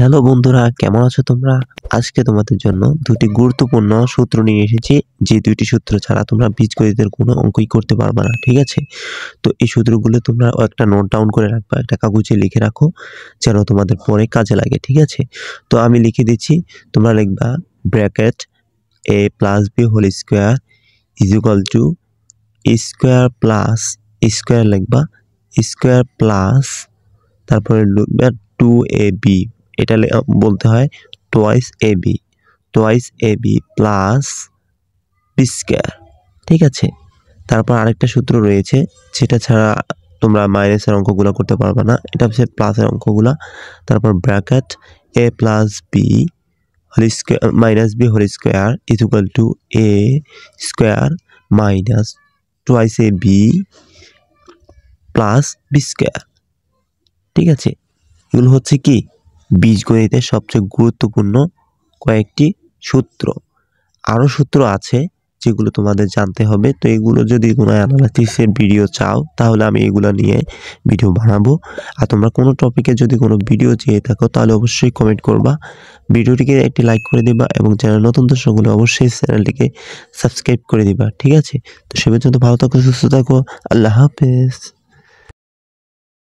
Hello বন্ধুরা, কেমন আছো তোমরা? আজকে তোমাদের জন্য দুটি গুরুত্বপূর্ণ সূত্র নিয়ে এসেছি। যে দুইটি সূত্র ছাড়া তোমরা বীজগণিতের কোনো অঙ্কই করতে পারবে না, ঠিক আছে? তো এই সূত্রগুলো তোমরা একটা নোট ডাউন করে রাখবা, একটা কাগজে লিখে রাখো যেন তোমাদের পরে কাজে লাগে, ঠিক আছে? তো আমি লিখে দিচ্ছি, তোমরা লিখবা bracket a plus b whole square is equal to square plus square লিখবা স্কোয়ার প্লাস তারপরে লিখবা 2ab, এটা বলতে হয় twice a b plus b square, ঠিক আছে? তারপর আরেকটা সূত্র রয়েছে যেটা ছাড়া তোমরা মাইনাসের অঙ্কগুলো করতে পারবে না, এটা হচ্ছে প্লাসের অঙ্কগুলা। তারপর bracket a plus b whole square minus b whole square is equal to a square minus twice a b plus b square, ঠিক আছে? এগুলো হচ্ছে কি বীজগণিতের সবচেয়ে গুরুত্বপূর্ণ কয়েকটি সূত্র। আরও সূত্র আছে যেগুলো তোমাদের জানতে হবে। তো এগুলো যদি কোনো অ্যানালাইসিসের ভিডিও চাও তাহলে আমি এগুলো নিয়ে ভিডিও বানাবো। আর তোমরা কোনো টপিকে যদি কোনো ভিডিও চেয়ে থাকো তাহলে অবশ্যই কমেন্ট করবা, ভিডিওটিকে একটি লাইক করে দিবা এবং চ্যানেল নতুন দর্শকগুলো অবশ্যই চ্যানেলটিকে সাবস্ক্রাইব করে দিবা, ঠিক আছে? তো সে পর্যন্ত ভালো থাকো, সুস্থ থাকো, আল্লাহ হাফেজ।